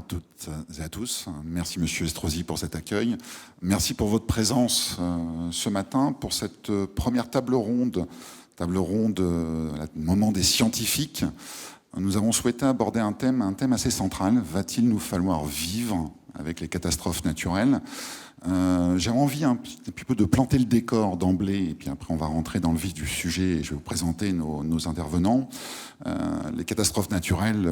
toutes et à tous. Merci Monsieur Estrosi pour cet accueil. Merci pour votre présence ce matin pour cette première table ronde, moment des scientifiques. Nous avons souhaité aborder un thème assez central. Va-t-il nous falloir vivre avec les catastrophes naturelles ? J'ai envie un petit peu de planter le décor d'emblée, et puis après on va rentrer dans le vif du sujet et je vais vous présenter nos intervenants. Les catastrophes naturelles,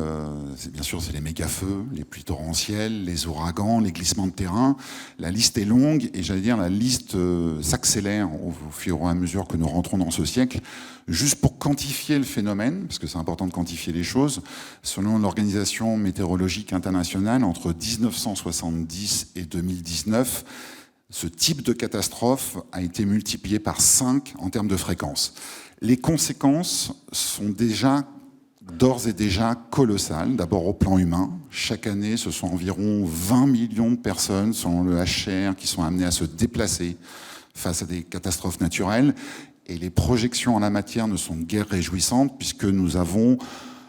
bien sûr, c'est les méga-feux, les pluies torrentielles, les ouragans, les glissements de terrain. La liste est longue et j'allais dire la liste s'accélère au fur et à mesure que nous rentrons dans ce siècle. Juste pour quantifier le phénomène, parce que c'est important de quantifier les choses, selon l'Organisation météorologique internationale, entre 1970 et 2019, ce type de catastrophe a été multiplié par 5 en termes de fréquence. Les conséquences sont d'ores et déjà colossales, d'abord au plan humain. Chaque année, ce sont environ 20 millions de personnes, selon le HR, qui sont amenées à se déplacer face à des catastrophes naturelles. Et les projections en la matière ne sont guère réjouissantes, puisque nous avons,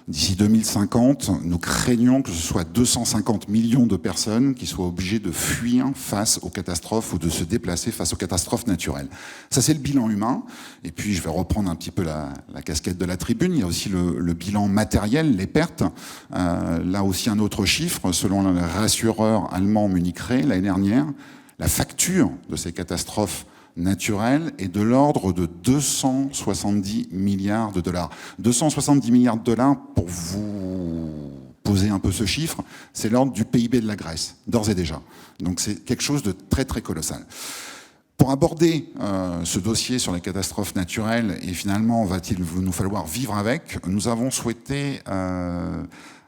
d'ici 2050, nous craignons que ce soit 250 millions de personnes qui soient obligées de fuir face aux catastrophes ou de se déplacer face aux catastrophes naturelles. Ça, c'est le bilan humain. Et puis, je vais reprendre un petit peu la casquette de la tribune. Il y a aussi le bilan matériel, les pertes. Là aussi, un autre chiffre, selon le rassureur allemand Munich Re, l'année dernière, la facture de ces catastrophes naturelle est de l'ordre de 270 milliards de dollars. 270 milliards de dollars, pour vous poser un peu ce chiffre, c'est l'ordre du PIB de la Grèce, d'ores et déjà. Donc c'est quelque chose de très très colossal. Pour aborder ce dossier sur les catastrophes naturelles, et finalement va-t-il nous falloir vivre avec, nous avons souhaité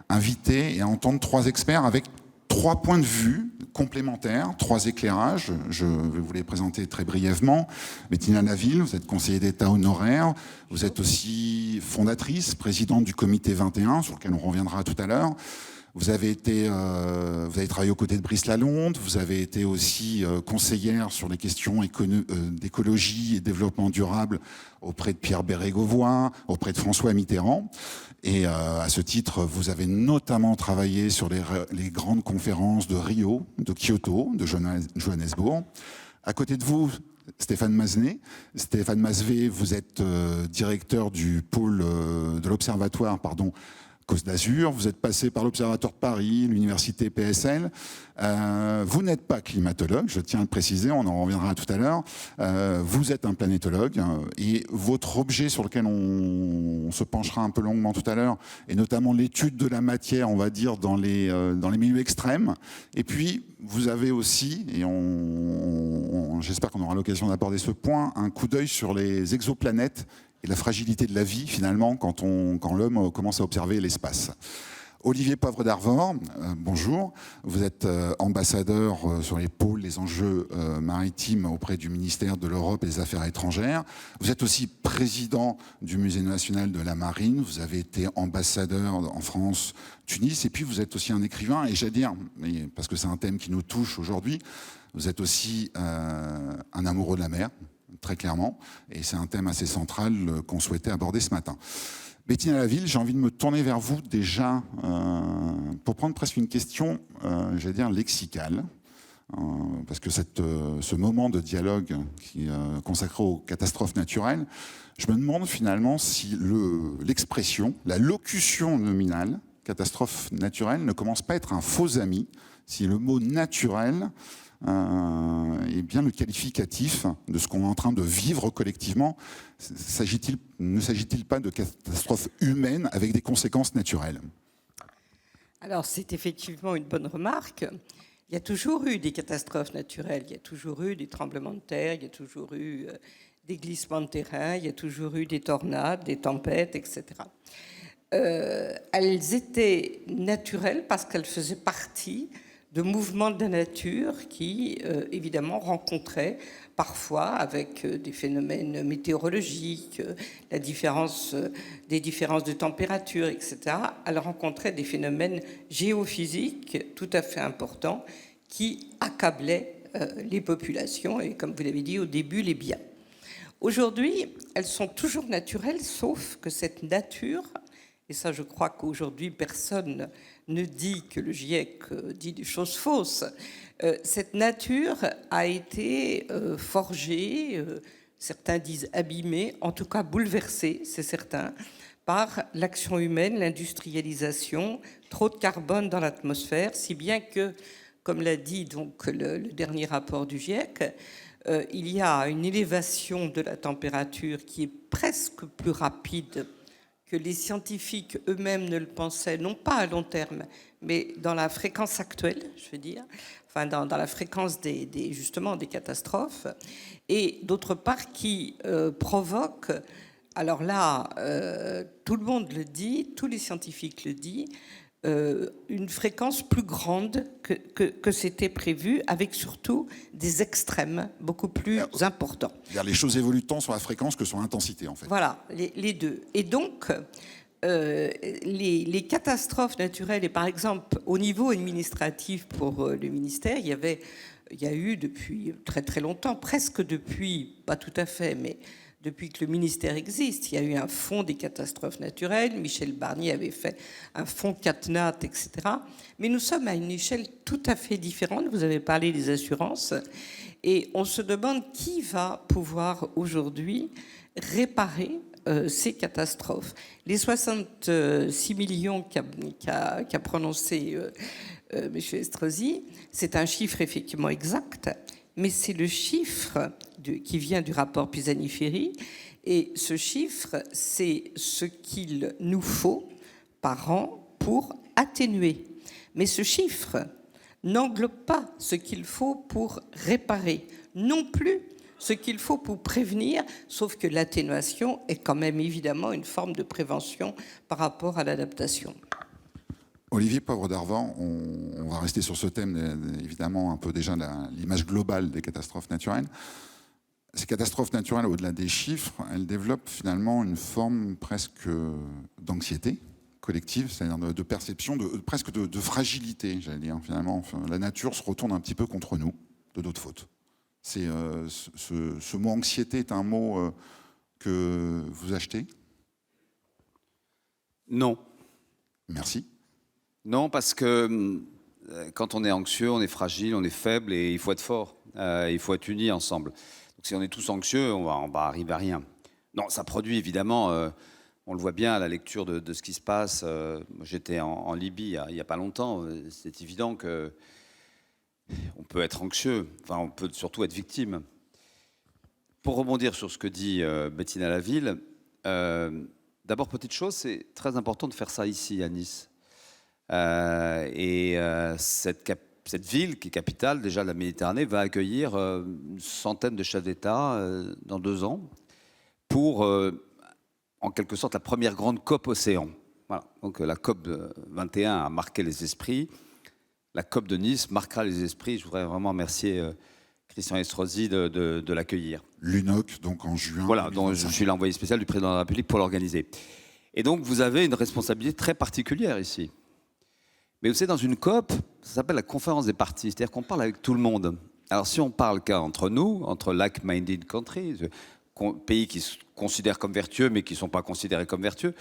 inviter et entendre 3 experts avec 3 points de vue complémentaires, 3 éclairages. Je vais vous les présenter très brièvement. Bettina Laville, vous êtes conseiller d'État honoraire. Vous êtes aussi fondatrice, présidente du comité 21, sur lequel on reviendra tout à l'heure. Vous avez travaillé aux côtés de Brice Lalonde. Vous avez été aussi conseillère sur les questions d'écologie et développement durable auprès de Pierre Bérégovoy, auprès de François Mitterrand. Et à ce titre, vous avez notamment travaillé sur les grandes conférences de Rio, de Kyoto, de Johannesburg. À côté de vous, Stéphane Mazet. Stéphane Mazet, vous êtes directeur du pôle de l'Observatoire, Côte d'Azur, vous êtes passé par l'Observatoire de Paris, l'Université PSL. Vous n'êtes pas climatologue, je tiens à le préciser, on en reviendra tout à l'heure. Vous êtes un planétologue et votre objet sur lequel on se penchera un peu longuement tout à l'heure est notamment l'étude de la matière, on va dire, dans les milieux extrêmes. Et puis, vous avez aussi, et j'espère qu'on aura l'occasion d'aborder ce point, un coup d'œil sur les exoplanètes et la fragilité de la vie, finalement, quand l'homme commence à observer l'espace. Olivier Poivre d'Arvor, bonjour. Vous êtes ambassadeur sur les pôles, les enjeux maritimes auprès du ministère de l'Europe et des Affaires étrangères. Vous êtes aussi président du Musée national de la Marine. Vous avez été ambassadeur en France, Tunis. Et puis, vous êtes aussi un écrivain. Et j'allais dire, parce que c'est un thème qui nous touche aujourd'hui, vous êtes aussi un amoureux de la mer, très clairement, et c'est un thème assez central qu'on souhaitait aborder ce matin. Bettina Laville, j'ai envie de me tourner vers vous déjà pour prendre presque une question, j'allais dire lexicale, parce que ce moment de dialogue qui est consacré aux catastrophes naturelles, je me demande finalement si l'expression, la locution nominale, catastrophe naturelle, ne commence pas à être un faux ami, si le mot naturel est bien le qualificatif de ce qu'on est en train de vivre collectivement. Ne s'agit-il pas de catastrophes humaines avec des conséquences naturelles ? Alors, c'est effectivement une bonne remarque. Il y a toujours eu des catastrophes naturelles, il y a toujours eu des tremblements de terre, il y a toujours eu des glissements de terrain, il y a toujours eu des tornades, des tempêtes, etc. Elles étaient naturelles parce qu'elles faisaient partie de mouvements de la nature qui, évidemment, rencontraient parfois, avec des phénomènes météorologiques, des différences de température, etc., elles rencontraient des phénomènes géophysiques tout à fait importants qui accablaient les populations et, comme vous l'avez dit au début, les biens. Aujourd'hui, elles sont toujours naturelles, sauf que cette nature et ça je crois qu'aujourd'hui personne ne dit que le GIEC dit des choses fausses, cette nature a été forgée, certains disent abîmée, en tout cas bouleversée, c'est certain, par l'action humaine, l'industrialisation, trop de carbone dans l'atmosphère, si bien que, comme l'a dit donc le dernier rapport du GIEC, il y a une élévation de la température qui est presque plus rapide que les scientifiques eux-mêmes ne le pensaient, non pas à long terme, mais dans la fréquence actuelle, je veux dire, enfin dans la fréquence justement des catastrophes, et d'autre part qui provoque, alors là, tout le monde le dit, tous les scientifiques le disent, une fréquence plus grande que c'était prévu, avec surtout des extrêmes beaucoup plus importants. Les choses évoluent tant sur la fréquence que sur l'intensité, en fait. Voilà, les deux. Et donc, les catastrophes naturelles, et par exemple, au niveau administratif pour le ministère, il y a eu depuis très très longtemps, presque depuis, pas tout à fait, mais depuis que le ministère existe, il y a eu un fonds des catastrophes naturelles. Michel Barnier avait fait un fonds CatNat, etc. Mais nous sommes à une échelle tout à fait différente. Vous avez parlé des assurances. Et on se demande qui va pouvoir aujourd'hui réparer ces catastrophes. Les 66 millions qu'a prononcé M. Estrosi, c'est un chiffre effectivement exact, mais c'est le chiffre qui vient du rapport Pisani-Ferry, et ce chiffre, c'est ce qu'il nous faut par an pour atténuer. Mais ce chiffre n'englobe pas ce qu'il faut pour réparer, non plus ce qu'il faut pour prévenir, sauf que l'atténuation est quand même évidemment une forme de prévention par rapport à l'adaptation. Olivier Poivre d'Arvor, on va rester sur ce thème, évidemment, un peu déjà l'image globale des catastrophes naturelles. Ces catastrophes naturelles, au-delà des chiffres, elles développent finalement une forme presque d'anxiété collective, c'est-à-dire de perception, presque de fragilité, j'allais dire. Finalement, la nature se retourne un petit peu contre nous, de notre faute. Ce mot anxiété est un mot que vous achetez ? Non. Merci. Non, parce que quand on est anxieux, on est fragile, on est faible et il faut être fort. Il faut être unis ensemble. Donc, si on est tous anxieux, on va arriver à rien. Non, ça produit évidemment, on le voit bien à la lecture de ce qui se passe. J'étais en Libye il n'y a pas longtemps. C'est évident qu'on peut être anxieux, enfin on peut surtout être victime. Pour rebondir sur ce que dit Bettina Laville, d'abord, petite chose, c'est très important de faire ça ici à Nice. Cette ville, qui est capitale déjà de la Méditerranée, va accueillir une centaine de chefs d'État dans 2 ans pour, en quelque sorte, la première grande COP Océan. Voilà. Donc la COP 21 a marqué les esprits. La COP de Nice marquera les esprits. Je voudrais vraiment remercier Christian Estrosi de l'accueillir. L'UNOC, donc en juin. Voilà, donc je suis l'envoyé spécial du président de la République pour l'organiser. Et donc vous avez une responsabilité très particulière ici. Mais vous savez, dans une COP, ça s'appelle la conférence des parties, c'est-à-dire qu'on parle avec tout le monde. Alors si on parle qu'entre nous, entre like-minded countries, pays qui se considèrent comme vertueux mais qui ne sont pas considérés comme vertueux,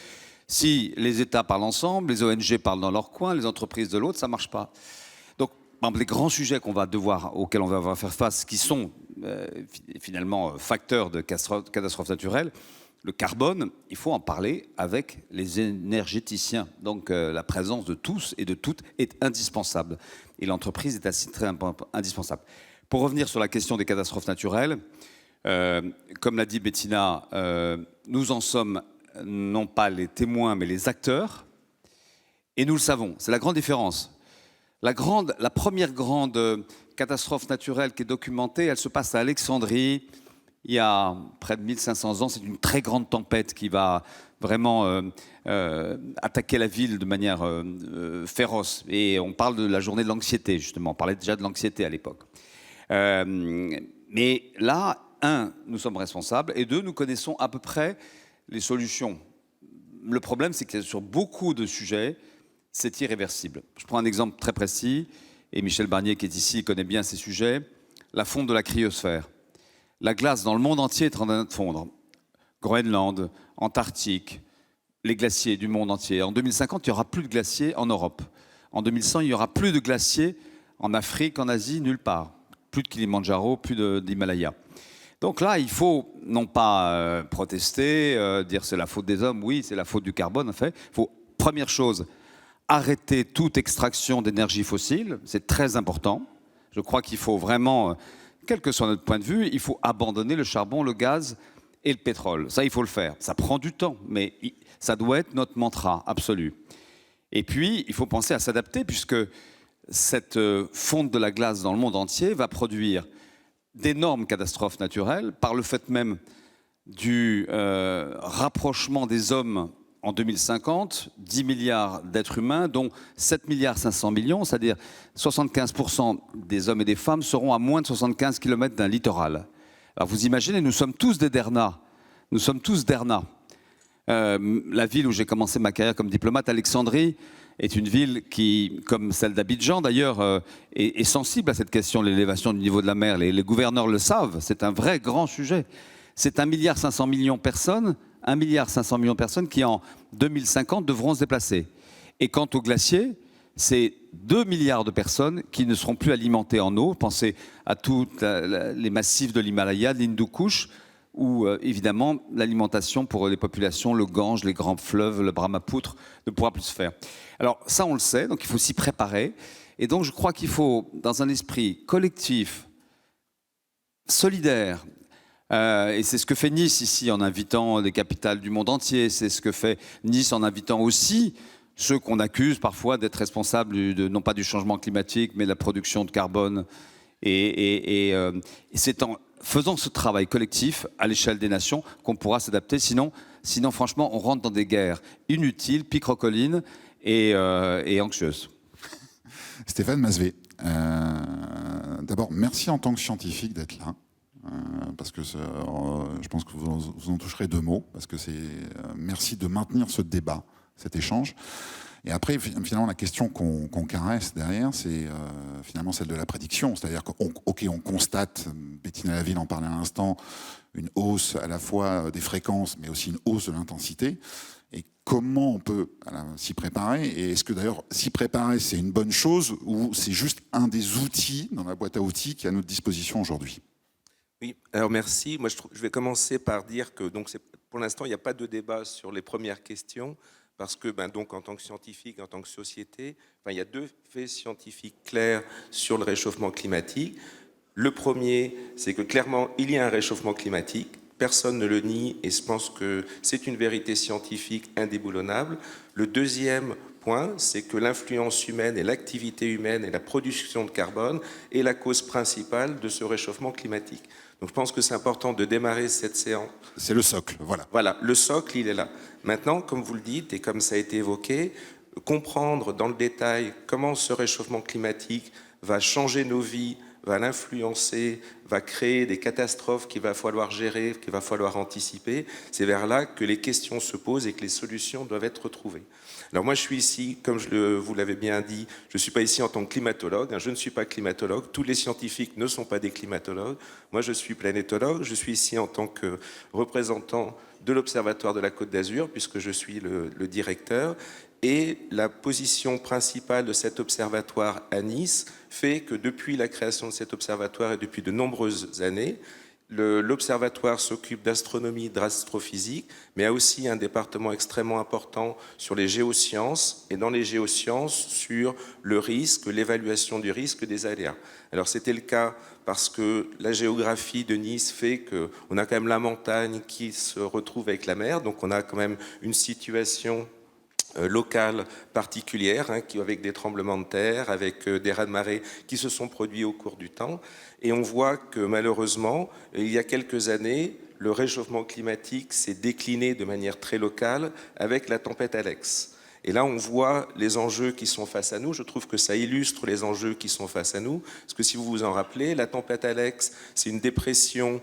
si les États parlent ensemble, les ONG parlent dans leur coin, les entreprises de l'autre, ça ne marche pas. Donc, par exemple, les grands sujets auxquels on va faire face, qui sont finalement facteurs de catastrophes naturelles, le carbone, il faut en parler avec les énergéticiens. Donc la présence de tous et de toutes est indispensable. Et l'entreprise est assez très indispensable. Pour revenir sur la question des catastrophes naturelles, comme l'a dit Bettina, nous en sommes non pas les témoins, mais les acteurs. Et nous le savons, c'est la grande différence. La première grande catastrophe naturelle qui est documentée, elle se passe à Alexandrie, il y a près de 1500 ans. C'est une très grande tempête qui va vraiment attaquer la ville de manière féroce. Et on parle de la journée de l'anxiété, justement. On parlait déjà de l'anxiété à l'époque. Mais là, nous sommes responsables, et 2, nous connaissons à peu près les solutions. Le problème, c'est que sur beaucoup de sujets, c'est irréversible. Je prends un exemple très précis, et Michel Barnier, qui est ici, connaît bien ces sujets. La fonte de la cryosphère. La glace dans le monde entier est en train de fondre. Groenland, Antarctique, les glaciers du monde entier. En 2050, il n'y aura plus de glaciers en Europe. En 2100, il n'y aura plus de glaciers en Afrique, en Asie, nulle part. Plus de Kilimandjaro, plus d'Himalaya. Donc là, il faut non pas protester, dire c'est la faute des hommes, oui, c'est la faute du carbone, en fait. Il faut, première chose, arrêter toute extraction d'énergie fossile, c'est très important. Je crois qu'il faut vraiment, quel que soit notre point de vue, il faut abandonner le charbon, le gaz et le pétrole. Ça, il faut le faire. Ça prend du temps, mais ça doit être notre mantra absolu. Et puis, il faut penser à s'adapter, puisque cette fonte de la glace dans le monde entier va produire d'énormes catastrophes naturelles par le fait même du rapprochement des hommes en 2050, 10 milliards d'êtres humains, dont 7 milliards 500 millions, c'est-à-dire 75% des hommes et des femmes seront à moins de 75 km d'un littoral. Alors vous imaginez, nous sommes tous des Derna. Nous sommes tous Derna. La ville où j'ai commencé ma carrière comme diplomate, Alexandrie, est une ville qui, comme celle d'Abidjan d'ailleurs, est sensible à cette question de l'élévation du niveau de la mer. Les gouverneurs le savent, c'est un vrai grand sujet. C'est 1,5 milliard de personnes, 1,5 milliard de personnes qui en 2050 devront se déplacer. Et quant aux glaciers, c'est 2 milliards de personnes qui ne seront plus alimentées en eau. Pensez à tous les massifs de l'Himalaya, de l'Hindu Kush, où évidemment l'alimentation pour les populations, le Gange, les grands fleuves, le Brahmapoutre, ne pourra plus se faire. Alors ça on le sait, donc il faut s'y préparer. Et donc je crois qu'il faut, dans un esprit collectif, solidaire, et c'est ce que fait Nice ici en invitant les capitales du monde entier, c'est ce que fait Nice en invitant aussi ceux qu'on accuse parfois d'être responsables non pas du changement climatique, mais de la production de carbone. Et c'est en faisant ce travail collectif à l'échelle des nations qu'on pourra s'adapter. Sinon, franchement, on rentre dans des guerres inutiles, picrocolines et anxieuses. Stéphane Mazvé, d'abord, merci en tant que scientifique d'être là. Parce que je pense que vous en toucherez 2 mots, parce que c'est merci de maintenir ce débat, cet échange. Et après, finalement, la question qu'on caresse derrière, c'est finalement celle de la prédiction. C'est-à-dire qu'on constate, Bettina Laville en parlait à l'instant, une hausse à la fois des fréquences, mais aussi une hausse de l'intensité. Et comment on peut s'y préparer? Et est-ce que d'ailleurs, s'y préparer, c'est une bonne chose, ou c'est juste un des outils dans la boîte à outils qui est à notre disposition aujourd'hui? Oui, alors merci. Moi, je vais commencer par dire que donc, pour l'instant, il n'y a pas de débat sur les premières questions, parce que donc, en tant que scientifique, en tant que société, il y a 2 faits scientifiques clairs sur le réchauffement climatique. Le premier, c'est que clairement, il y a un réchauffement climatique. Personne ne le nie et je pense que c'est une vérité scientifique indéboulonnable. Le deuxième point, c'est que l'influence humaine et l'activité humaine et la production de carbone est la cause principale de ce réchauffement climatique. Donc je pense que c'est important de démarrer cette séance. C'est le socle, voilà. Voilà, le socle, il est là. Maintenant, comme vous le dites et comme ça a été évoqué, comprendre dans le détail comment ce réchauffement climatique va changer nos vies, va l'influencer, va créer des catastrophes qu'il va falloir gérer, qu'il va falloir anticiper, c'est vers là que les questions se posent et que les solutions doivent être trouvées. Alors moi je suis ici, comme vous l'avez bien dit, je ne suis pas ici en tant que climatologue, je ne suis pas climatologue, tous les scientifiques ne sont pas des climatologues, moi je suis planétologue, je suis ici en tant que représentant de l'Observatoire de la Côte d'Azur, puisque je suis le directeur, et la position principale de cet observatoire à Nice fait que depuis la création de cet observatoire et depuis de nombreuses années, l'observatoire s'occupe d'astronomie, d'astrophysique, mais a aussi un département extrêmement important sur les géosciences, et dans les géosciences, sur le risque, l'évaluation du risque des aléas. Alors c'était le cas parce que la géographie de Nice fait qu'on a quand même la montagne qui se retrouve avec la mer, donc on a quand même une situation locale particulière, avec des tremblements de terre, avec des raz-de-marée qui se sont produits au cours du temps. Et on voit que malheureusement, il y a quelques années, le réchauffement climatique s'est décliné de manière très locale avec la tempête Alex. Et là, on voit les enjeux qui sont face à nous. Je trouve que ça illustre les enjeux qui sont face à nous. Parce que si vous vous en rappelez, la tempête Alex, c'est une dépression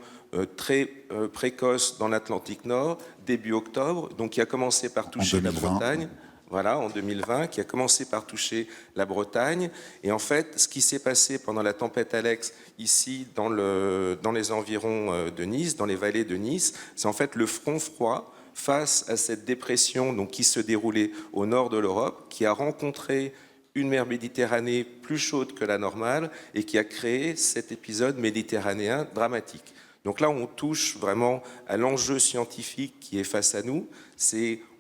très précoce dans l'Atlantique Nord, début octobre, donc qui a commencé par toucher la Bretagne. Voilà, en 2020, qui a commencé par toucher la Bretagne. Et en fait, ce qui s'est passé pendant la tempête Alex, ici, dans les environs de Nice, dans les vallées de Nice, c'est en fait le front froid face à cette dépression donc, qui se déroulait au nord de l'Europe, qui a rencontré une mer Méditerranée plus chaude que la normale et qui a créé cet épisode méditerranéen dramatique. Donc là, on touche vraiment à l'enjeu scientifique qui est face à nous.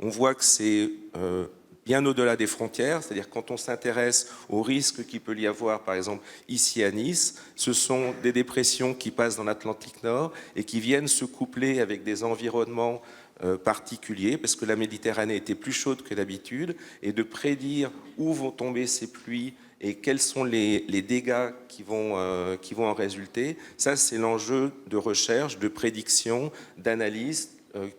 On voit que c'est bien au-delà des frontières, c'est-à-dire quand on s'intéresse aux risques qu'il peut y avoir, par exemple ici à Nice, ce sont des dépressions qui passent dans l'Atlantique Nord et qui viennent se coupler avec des environnements particuliers, parce que la Méditerranée était plus chaude que d'habitude, et de prédire où vont tomber ces pluies et quels sont les dégâts qui vont en résulter, ça c'est l'enjeu de recherche, de prédiction, d'analyse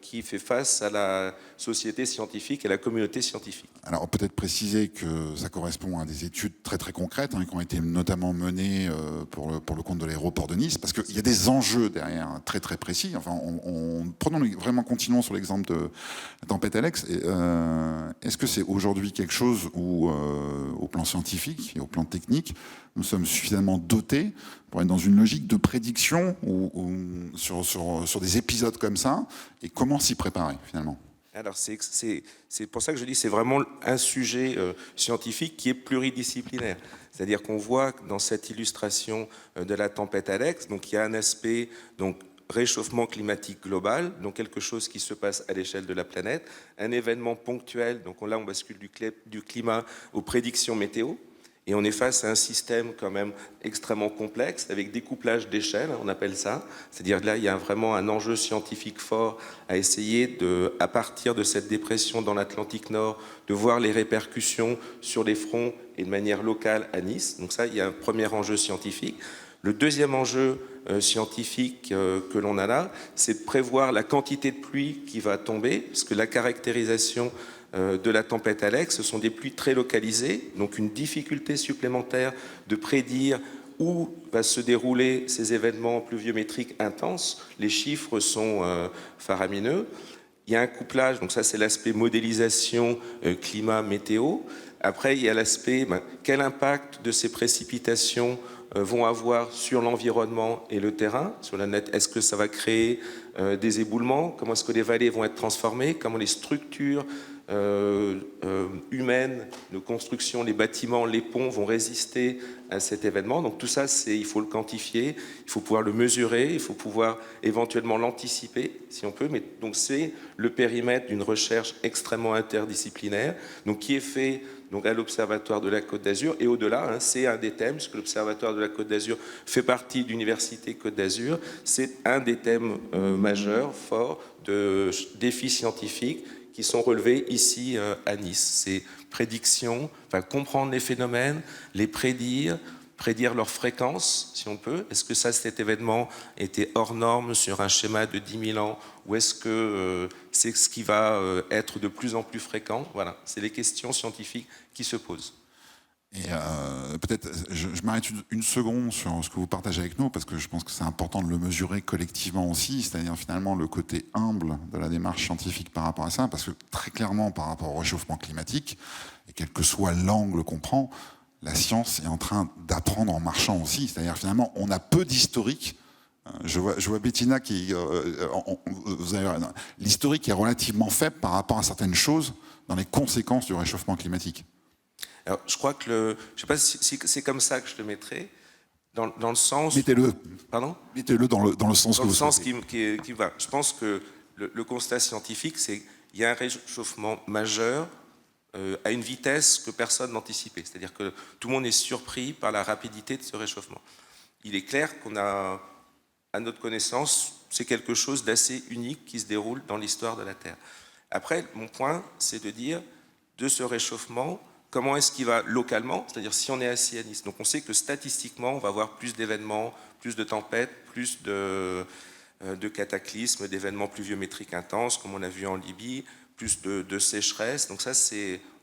qui fait face à la société scientifique et à la communauté scientifique. Alors peut-être préciser que ça correspond à des études très très concrètes qui ont été notamment menées pour le compte de l'aéroport de Nice, parce qu'il y a des enjeux derrière très très précis. Enfin, vraiment continuons sur l'exemple de la tempête Alex. Est-ce que c'est aujourd'hui quelque chose où, au plan scientifique et au plan technique, nous sommes suffisamment dotés pour être dans une logique de prédiction sur des épisodes comme ça, et comment s'y préparer finalement? Alors c'est pour ça que je dis c'est vraiment un sujet scientifique qui est pluridisciplinaire. C'est-à-dire qu'on voit dans cette illustration de la tempête Alex, donc il y a un aspect donc réchauffement climatique global, donc quelque chose qui se passe à l'échelle de la planète, un événement ponctuel, donc là on bascule du climat aux prédictions météo. Et on est face à un système quand même extrêmement complexe, avec découplage d'échelles, on appelle ça. C'est-à-dire que là, il y a vraiment un enjeu scientifique fort à essayer, à partir de cette dépression dans l'Atlantique Nord, de voir les répercussions sur les fronts et de manière locale à Nice. Donc ça, il y a un premier enjeu scientifique. Le deuxième enjeu scientifique que l'on a là, c'est de prévoir la quantité de pluie qui va tomber, parce que la caractérisation de la tempête Alex, ce sont des pluies très localisées, donc une difficulté supplémentaire de prédire où va se dérouler ces événements pluviométriques intenses. Les chiffres sont faramineux. Il y a un couplage, donc ça c'est l'aspect modélisation climat-météo. Après, il y a l'aspect, quel impact de ces précipitations vont avoir sur l'environnement et le terrain, sur la net. Est-ce que ça va créer des éboulements? Comment est-ce que les vallées vont être transformées? Comment les structures humaines, de construction, les bâtiments, les ponts vont résister à cet événement? Donc tout ça, il faut le quantifier, il faut pouvoir le mesurer, il faut pouvoir éventuellement l'anticiper, si on peut. Mais donc c'est le périmètre d'une recherche extrêmement interdisciplinaire, donc qui est fait donc à l'Observatoire de la Côte d'Azur, et au-delà, c'est un des thèmes, puisque l'Observatoire de la Côte d'Azur fait partie de l'Université Côte d'Azur, c'est un des thèmes majeurs, forts, de défis scientifiques qui sont relevés ici à Nice. C'est prédiction, comprendre les phénomènes, les prédire leur fréquence, si on peut. Est-ce que cet événement était hors norme sur un schéma de 10 000 ans, ou est-ce que c'est ce qui va être de plus en plus fréquent? Voilà, c'est les questions scientifiques qui se posent. Et peut-être, je m'arrête une seconde sur ce que vous partagez avec nous, parce que je pense que c'est important de le mesurer collectivement aussi, c'est-à-dire finalement le côté humble de la démarche scientifique par rapport à ça, parce que très clairement, par rapport au réchauffement climatique, et quel que soit l'angle qu'on prend, la science est en train d'apprendre en marchant aussi, c'est-à-dire finalement, on a peu d'historique. Je vois Bettina qui... l'historique est relativement faible par rapport à certaines choses dans les conséquences du réchauffement climatique. Alors, je crois que je ne sais pas si c'est comme ça que je le mettrais, dans le sens... Mettez-le. Pardon ? Mettez-le dans le sens que vous souhaitez. Qui va. Je pense que le constat scientifique, c'est qu'il y a un réchauffement majeur à une vitesse que personne n'anticipait. C'est-à-dire que tout le monde est surpris par la rapidité de ce réchauffement. Il est clair qu'on a, à notre connaissance, c'est quelque chose d'assez unique qui se déroule dans l'histoire de la Terre. Après, mon point, c'est de dire, de ce réchauffement, comment est-ce qu'il va localement, c'est-à-dire si on est assis à Nice. Donc on sait que statistiquement, on va avoir plus d'événements, plus de tempêtes, plus de cataclysmes, d'événements pluviométriques intenses, comme on a vu en Libye, plus de sécheresse. Donc ça,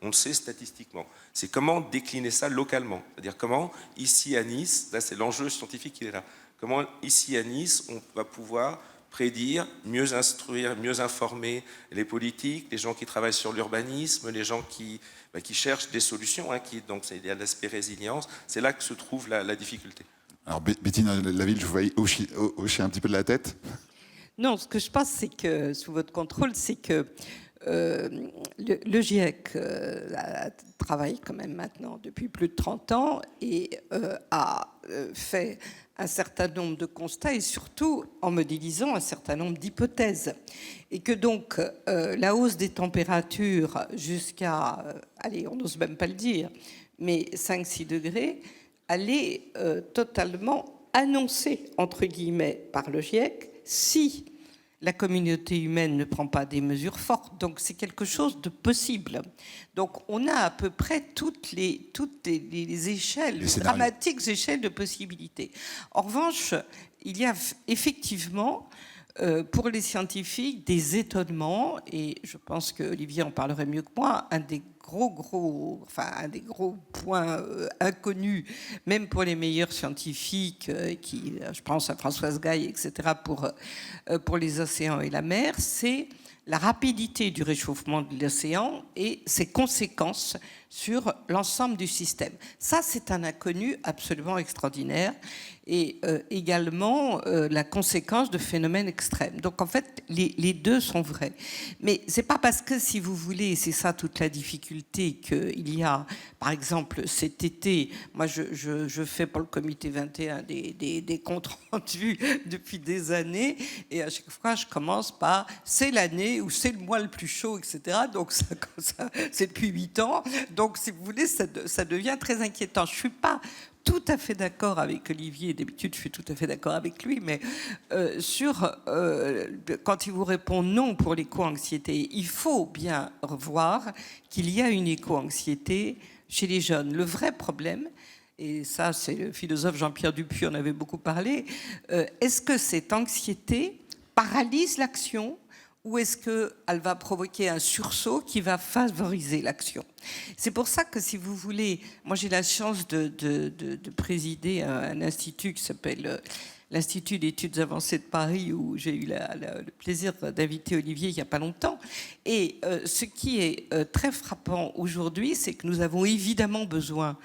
on le sait statistiquement. C'est comment décliner ça localement. C'est-à-dire comment, ici à Nice, là c'est l'enjeu scientifique qui est là, comment ici à Nice, on va pouvoir prédire, mieux instruire, mieux informer les politiques, les gens qui travaillent sur l'urbanisme, les gens qui cherchent des solutions, donc il y a l'aspect résilience, c'est là que se trouve la difficulté. Alors Bettina Laville, je vous voyais hocher un petit peu de la tête. Non, ce que je pense, c'est que, sous votre contrôle, c'est que le GIEC travaille quand même maintenant depuis plus de 30 ans et a fait un certain nombre de constats et surtout en modélisant un certain nombre d'hypothèses. Et que donc la hausse des températures jusqu'à, allez, on n'ose même pas le dire, mais 5-6 degrés, elle est totalement annoncée, entre guillemets, par le GIEC, si la communauté humaine ne prend pas des mesures fortes. Donc c'est quelque chose de possible. Donc on a à peu près toutes les échelles, les dramatiques échelles de possibilités. En revanche, il y a effectivement pour les scientifiques des étonnements, et je pense que Olivier en parlerait mieux que moi, un des gros points inconnus, même pour les meilleurs scientifiques, je pense à Françoise Gaille, etc., pour les océans et la mer, c'est la rapidité du réchauffement de l'océan et ses conséquences sur l'ensemble du système. Ça, c'est un inconnu absolument extraordinaire. Et également la conséquence de phénomènes extrêmes. Donc en fait, les deux sont vrais. Mais c'est pas parce que, si vous voulez, c'est ça toute la difficulté, qu'il y a, par exemple, cet été, moi je fais pour le comité 21 des comptes rendus depuis des années, et à chaque fois je commence par c'est l'année où c'est le mois le plus chaud, etc. Donc ça c'est depuis 8 ans. Donc si vous voulez, ça devient très inquiétant. Je suis pas tout à fait d'accord avec Olivier, d'habitude je suis tout à fait d'accord avec lui, mais quand il vous répond non pour l'éco-anxiété, il faut bien voir qu'il y a une éco-anxiété chez les jeunes. Le vrai problème, et ça c'est le philosophe Jean-Pierre Dupuy en avait beaucoup parlé, est-ce que cette anxiété paralyse l'action ou est-ce qu'elle va provoquer un sursaut qui va favoriser l'action? C'est pour ça que, si vous voulez, moi j'ai la chance de présider un institut qui s'appelle l'Institut d'études avancées de Paris, où j'ai eu le plaisir d'inviter Olivier il n'y a pas longtemps. Et ce qui est très frappant aujourd'hui, c'est que nous avons évidemment besoin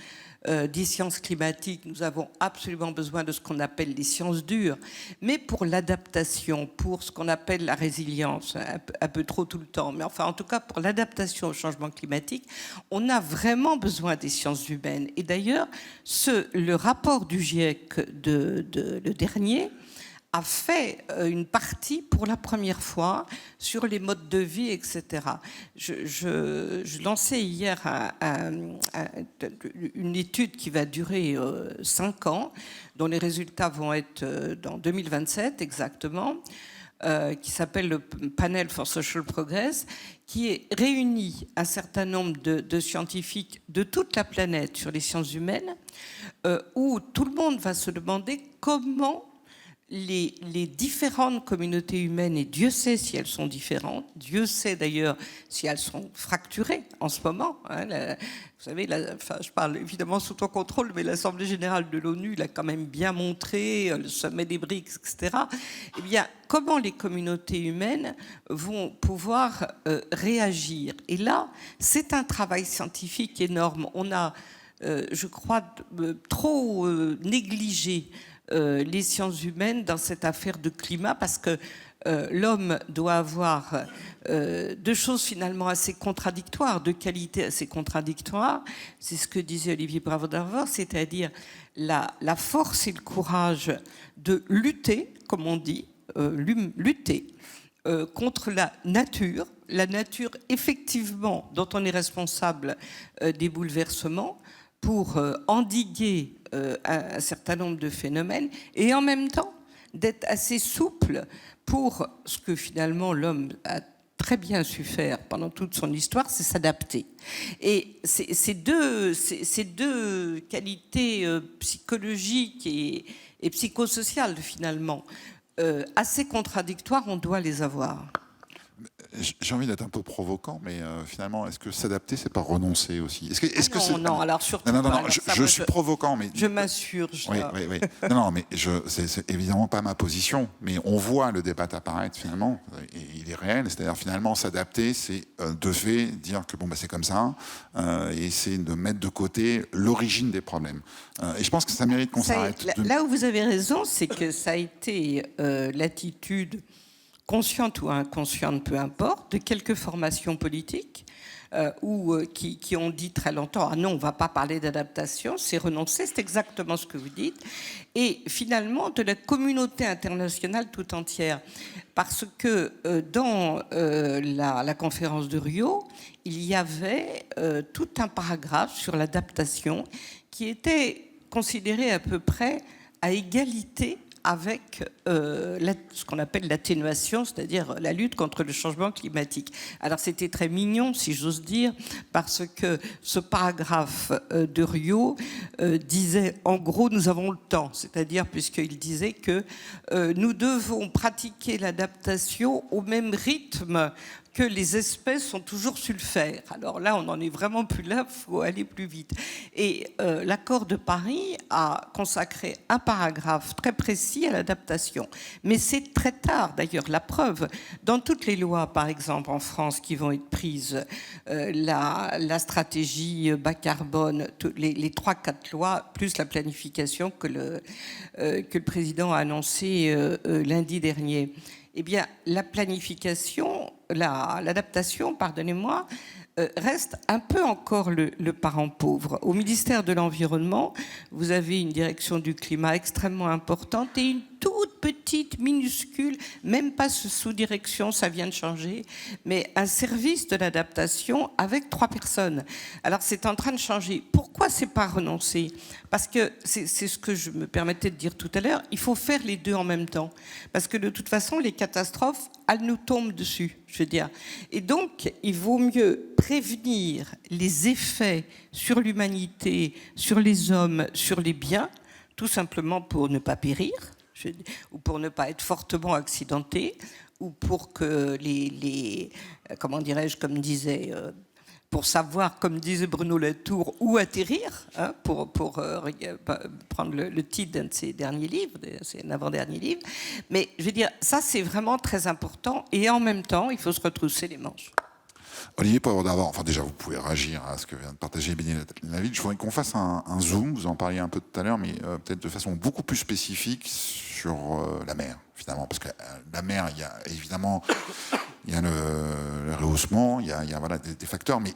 des sciences climatiques, nous avons absolument besoin de ce qu'on appelle les sciences dures, mais pour l'adaptation, pour ce qu'on appelle la résilience, un peu trop tout le temps, mais enfin en tout cas pour l'adaptation au changement climatique, on a vraiment besoin des sciences humaines. Et d'ailleurs, le rapport du GIEC, le dernier, a fait une partie pour la première fois sur les modes de vie, etc. Je lançais hier une étude qui va durer 5 ans, dont les résultats vont être dans 2027 exactement, qui s'appelle le Panel for Social Progress, qui réunit un certain nombre de scientifiques de toute la planète sur les sciences humaines, où tout le monde va se demander comment les différentes communautés humaines, et Dieu sait si elles sont différentes, Dieu sait d'ailleurs si elles sont fracturées en ce moment. Hein, vous savez, je parle évidemment sous ton contrôle, mais l'Assemblée générale de l'ONU l'a quand même bien montré, le sommet des BRICS, etc. Eh bien, comment les communautés humaines vont pouvoir réagir? Et là, c'est un travail scientifique énorme. On a, je crois, trop négligé les sciences humaines dans cette affaire de climat, parce que l'homme doit avoir deux choses finalement assez contradictoires, de qualité assez contradictoires. C'est ce que disait Olivier Bravard, c'est-à-dire la force et le courage de lutter, comme on dit, lutter contre la nature effectivement dont on est responsable des bouleversements, pour endiguer un certain nombre de phénomènes, et en même temps d'être assez souple pour ce que finalement l'homme a très bien su faire pendant toute son histoire, c'est s'adapter. Et ces deux qualités psychologiques et psychosociales finalement assez contradictoires, on doit les avoir. J'ai envie d'être un peu provocant, mais finalement, est-ce que s'adapter, c'est pas renoncer aussi? Non, alors surtout non, pas. Je suis provocant, mais... Je m'insurge. Oui. Non, mais c'est évidemment pas ma position, mais on voit le débat apparaître finalement, et il est réel, c'est-à-dire finalement s'adapter, c'est de fait dire que bon, c'est comme ça, et c'est de mettre de côté l'origine des problèmes. Et je pense que ça mérite qu'on s'arrête. Là où vous avez raison, c'est que ça a été l'attitude conscientes ou inconscientes, peu importe, de quelques formations politiques qui ont dit très longtemps « Ah non, on ne va pas parler d'adaptation, c'est renoncer », c'est exactement ce que vous dites, et finalement de la communauté internationale tout entière. Parce que dans la conférence de Rio, il y avait tout un paragraphe sur l'adaptation qui était considéré à peu près à égalité avec ce qu'on appelle l'atténuation, c'est-à-dire la lutte contre le changement climatique. Alors c'était très mignon, si j'ose dire, parce que ce paragraphe de Rio disait, en gros, nous avons le temps, c'est-à-dire puisqu'il disait que nous devons pratiquer l'adaptation au même rythme que les espèces sont toujours sur le faire. Alors là, on n'en est vraiment plus là, il faut aller plus vite. Et l'accord de Paris a consacré un paragraphe très précis à l'adaptation. Mais c'est très tard, d'ailleurs. La preuve, dans toutes les lois, par exemple, en France, qui vont être prises, la stratégie bas carbone, les 3-4 lois, plus la planification que le président a annoncé lundi dernier, eh bien, la planification, l'adaptation, pardonnez-moi, reste un peu encore le parent pauvre. Au ministère de l'Environnement, vous avez une direction du climat extrêmement importante et une toute petite, minuscule, même pas sous-direction, ça vient de changer, mais un service de l'adaptation avec 3 personnes. Alors c'est en train de changer. Pourquoi c'est pas renoncer? Parce que c'est ce que je me permettais de dire tout à l'heure, il faut faire les deux en même temps. Parce que de toute façon, les catastrophes, elles nous tombent dessus, je veux dire. Et donc, il vaut mieux prévenir les effets sur l'humanité, sur les hommes, sur les biens, tout simplement pour ne pas périr, ou pour ne pas être fortement accidenté, ou pour que comment dirais-je, comme disait, pour savoir, comme disait Bruno Latour, où atterrir, hein, pour prendre le titre d'un de ses derniers livres, c'est un avant-dernier livre. Mais je veux dire, ça c'est vraiment très important, et en même temps, il faut se retrousser les manches. Olivier, enfin déjà vous pouvez réagir à ce que vient de partager Béni Laville. Je voudrais qu'on fasse un zoom, vous en parliez un peu tout à l'heure, mais peut-être de façon beaucoup plus spécifique sur la mer, finalement. Parce que la mer, il y a évidemment le rehaussement, il y a voilà, des facteurs, mais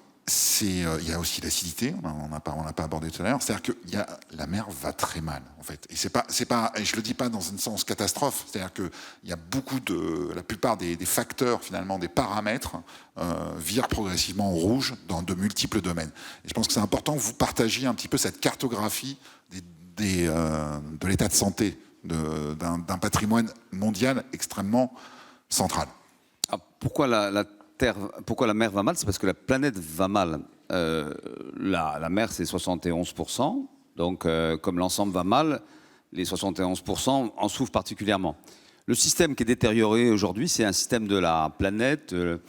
il y a aussi l'acidité, on n'a pas abordé tout à l'heure. C'est-à-dire que la mer va très mal, en fait. Et et je le dis pas dans un sens catastrophe. C'est-à-dire que il y a la plupart des facteurs, finalement, des paramètres, virent progressivement au rouge dans de multiples domaines. Et je pense que c'est important que vous partagiez un petit peu cette cartographie de l'état de santé d'un patrimoine mondial extrêmement central. Alors, pourquoi la mer va mal? C'est parce que la planète va mal. La mer, c'est 71%. Donc, comme l'ensemble va mal, les 71% en souffrent particulièrement. Le système qui est détérioré aujourd'hui, c'est un système de la planète, de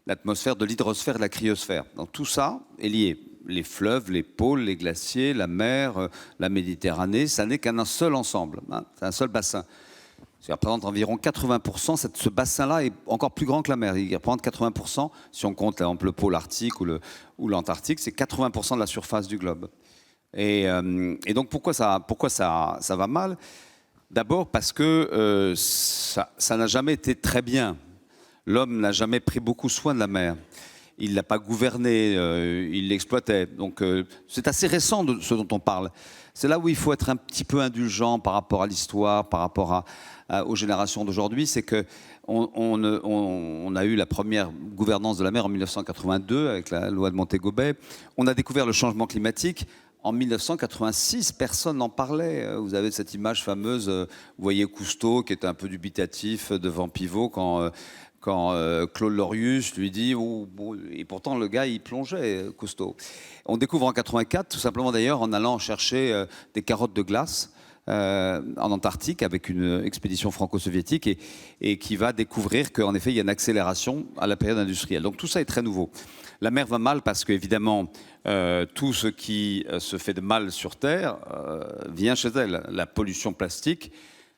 l'atmosphère, de l'hydrosphère et de la cryosphère. Donc, tout ça est lié. Les fleuves, les pôles, les glaciers, la mer, la Méditerranée, ça n'est qu'un seul ensemble. Hein, c'est un seul bassin. Ça représente environ 80%. Ce bassin-là est encore plus grand que la mer. Il représente 80%, si on compte le pôle arctique ou l'Antarctique, c'est 80% de la surface du globe. Et donc pourquoi ça va mal? D'abord parce que ça n'a jamais été très bien. L'homme n'a jamais pris beaucoup soin de la mer. Il ne l'a pas gouverné, il l'exploitait. Donc c'est assez récent de ce dont on parle. C'est là où il faut être un petit peu indulgent par rapport à l'histoire, par rapport aux générations d'aujourd'hui. C'est qu'on a eu la première gouvernance de la mer en 1982 avec la loi de Montego Bay. On a découvert le changement climatique en 1986. Personne n'en parlait. Vous avez cette image fameuse, vous voyez Cousteau qui était un peu dubitatif devant Pivot quand Claude Lorius lui dit et pourtant le gars il plongeait, Cousteau. On découvre en 84, tout simplement d'ailleurs en allant chercher des carottes de glace en Antarctique avec une expédition franco-soviétique et qui va découvrir qu'en effet il y a une accélération à la période industrielle. Donc tout ça est très nouveau. La mer va mal parce qu'évidemment tout ce qui se fait de mal sur Terre vient chez elle. La pollution plastique,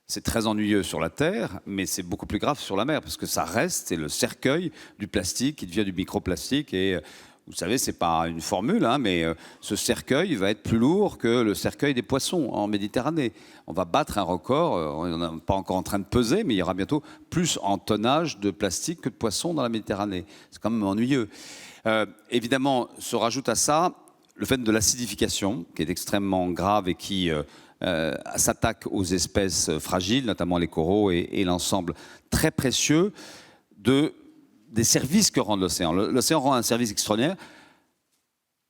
c'est très ennuyeux sur la Terre, mais c'est beaucoup plus grave sur la mer, parce que ça reste, c'est le cercueil du plastique qui devient du microplastique. Et Vous savez, ce n'est pas une formule, hein, mais ce cercueil va être plus lourd que le cercueil des poissons en Méditerranée. On va battre un record, on n'est pas encore en train de peser, mais il y aura bientôt plus en tonnage de plastique que de poissons dans la Méditerranée. C'est quand même ennuyeux. Évidemment, se rajoute à ça le fait de l'acidification, qui est extrêmement grave et qui s'attaque aux espèces fragiles, notamment les coraux et l'ensemble très précieux des services que rend l'océan. L'océan rend un service extraordinaire.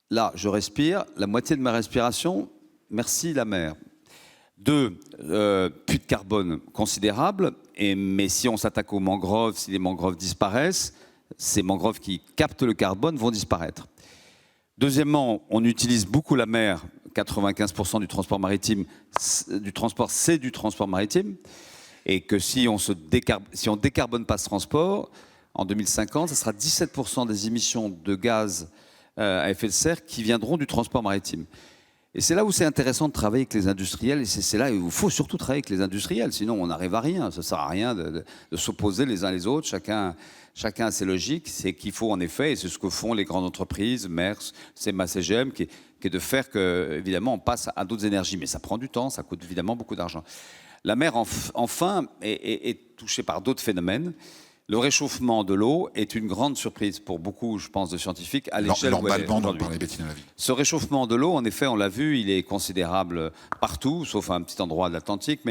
Là, je respire, la moitié de ma respiration, merci la mer. 2, puits de carbone considérable, mais si on s'attaque aux mangroves, si les mangroves disparaissent, ces mangroves qui captent le carbone vont disparaître. Deuxièmement, on utilise beaucoup la mer. 95% du transport maritime, c'est du transport maritime. Et que si on ne décarbone pas ce transport, en 2050, ce sera 17% des émissions de gaz à effet de serre qui viendront du transport maritime. Et c'est là où c'est intéressant de travailler avec les industriels, et c'est là où il faut surtout travailler avec les industriels, sinon on n'arrive à rien. Ça ne sert à rien de s'opposer les uns les autres, chacun a ses logiques. C'est qu'il faut en effet, et c'est ce que font les grandes entreprises, Maersk, CMA CGM, qui est de faire que, évidemment, on passe à d'autres énergies. Mais ça prend du temps, ça coûte évidemment beaucoup d'argent. La mer, enfin, est touchée par d'autres phénomènes. Le réchauffement de l'eau est une grande surprise pour beaucoup, je pense, de scientifiques à l'échelle où elle est aujourd'hui. Ce réchauffement de l'eau, en effet, on l'a vu, il est considérable partout, sauf à un petit endroit de l'Atlantique.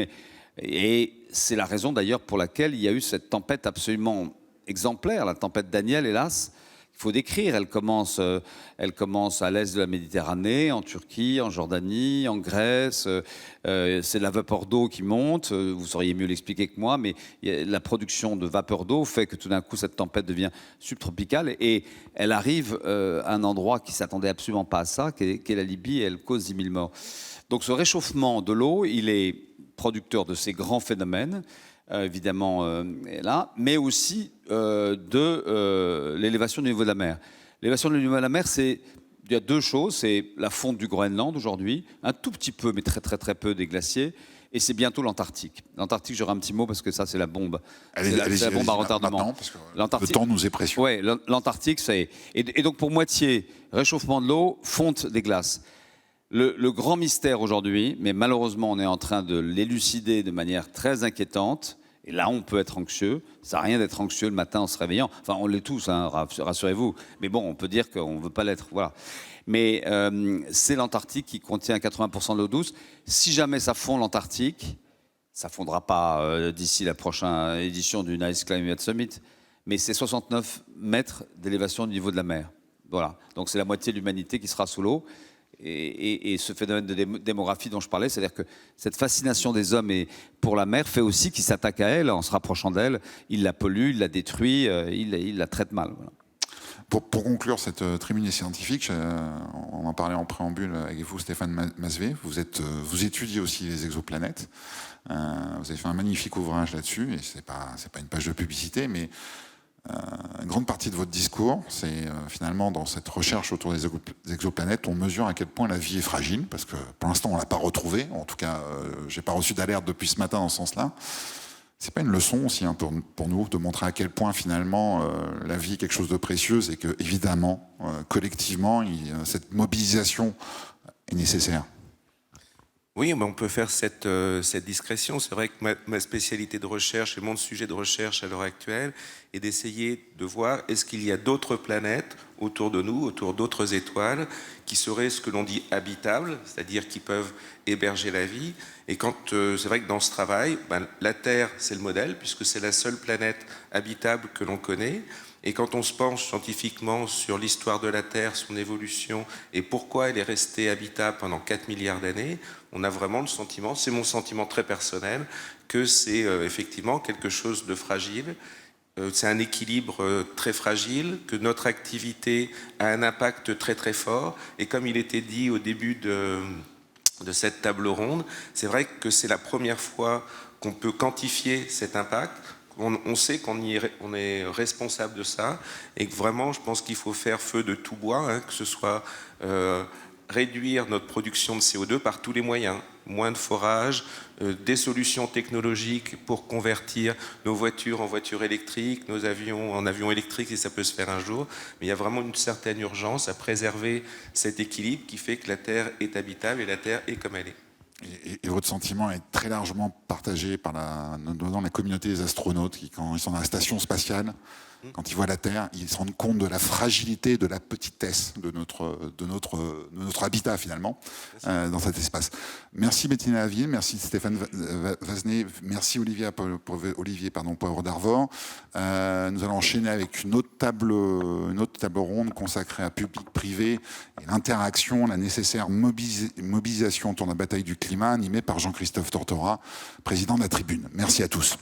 Et c'est la raison d'ailleurs pour laquelle il y a eu cette tempête absolument exemplaire, la tempête Daniel, hélas. Il faut décrire, elle commence à l'est de la Méditerranée, en Turquie, en Jordanie, en Grèce. C'est la vapeur d'eau qui monte. Vous sauriez mieux l'expliquer que moi, mais la production de vapeur d'eau fait que tout d'un coup, cette tempête devient subtropicale et elle arrive à un endroit qui ne s'attendait absolument pas à ça, qui est la Libye, et elle cause 10 000 morts. Donc ce réchauffement de l'eau, il est producteur de ces grands phénomènes. Évidemment là, mais aussi de l'élévation du niveau de la mer. L'élévation du niveau de la mer, il y a deux choses. C'est la fonte du Groenland aujourd'hui, un tout petit peu, mais très très très peu des glaciers, et c'est bientôt l'Antarctique. L'Antarctique, j'aurai un petit mot parce que ça, c'est la bombe. C'est la bombe à retardement. Parce que le temps nous est précieux. Oui, l'Antarctique, c'est... Et donc pour moitié, réchauffement de l'eau, fonte des glaces. Le grand mystère aujourd'hui, mais malheureusement on est en train de l'élucider de manière très inquiétante, et là on peut être anxieux, ça sert à rien d'être anxieux le matin en se réveillant, enfin on l'est tous, hein, rassurez-vous, mais bon on peut dire qu'on ne veut pas l'être, voilà. Mais c'est l'Antarctique qui contient 80% de l'eau douce. Si jamais ça fond l'Antarctique, ça ne fondra pas d'ici la prochaine édition du Nice Climate Summit, mais c'est 69 mètres d'élévation du niveau de la mer. Voilà, donc c'est la moitié de l'humanité qui sera sous l'eau. Et ce phénomène de démographie dont je parlais, c'est-à-dire que cette fascination des hommes pour la mer fait aussi qu'ils s'attaquent à elle en se rapprochant d'elle. Ils la polluent, ils la détruisent, ils la traitent mal. Voilà. Pour conclure cette tribune scientifique, on en parlait en préambule avec vous, Stéphane Masvé. Vous étudiez aussi les exoplanètes. Vous avez fait un magnifique ouvrage là-dessus, et c'est pas une page de publicité, mais une grande partie de votre discours, c'est finalement dans cette recherche autour des exoplanètes, on mesure à quel point la vie est fragile, parce que pour l'instant on l'a pas retrouvée. En tout cas, j'ai pas reçu d'alerte depuis ce matin dans ce sens-là. C'est pas une leçon aussi hein, pour nous de montrer à quel point finalement la vie est quelque chose de précieux et que évidemment collectivement cette mobilisation est nécessaire. Oui, mais on peut faire cette discrétion. C'est vrai que ma spécialité de recherche et mon sujet de recherche à l'heure actuelle est d'essayer de voir est-ce qu'il y a d'autres planètes autour de nous, autour d'autres étoiles, qui seraient ce que l'on dit habitables, c'est-à-dire qui peuvent héberger la vie. Et c'est vrai que dans ce travail, la Terre, c'est le modèle, puisque c'est la seule planète habitable que l'on connaît. Et quand on se penche scientifiquement sur l'histoire de la Terre, son évolution, et pourquoi elle est restée habitable pendant 4 milliards d'années, on a vraiment le sentiment, c'est mon sentiment très personnel, que c'est effectivement quelque chose de fragile. C'est un équilibre très fragile, que notre activité a un impact très très fort. Et comme il était dit au début de cette table ronde, c'est vrai que c'est la première fois qu'on peut quantifier cet impact. On sait qu'on est responsable de ça et que vraiment, je pense qu'il faut faire feu de tout bois, hein, que ce soit réduire notre production de CO2 par tous les moyens. Moins de forage, des solutions technologiques pour convertir nos voitures en voitures électriques, nos avions en avions électriques, et ça peut se faire un jour. Mais il y a vraiment une certaine urgence à préserver cet équilibre qui fait que la Terre est habitable et la Terre est comme elle est. Et votre sentiment est très largement partagé par dans la communauté des astronautes qui, quand ils sont dans la station spatiale, quand ils voient la Terre, ils se rendent compte de la fragilité, de la petitesse de notre habitat finalement dans cet espace. Merci Bettina Laville, merci Stéphane Vaznet, merci Olivier Poivre d'Arvor. Nous allons enchaîner avec une autre table ronde consacrée à public-privé et l'interaction, la nécessaire mobilisation autour de la bataille du climat, animée par Jean-Christophe Tortora, président de la Tribune. Merci à tous.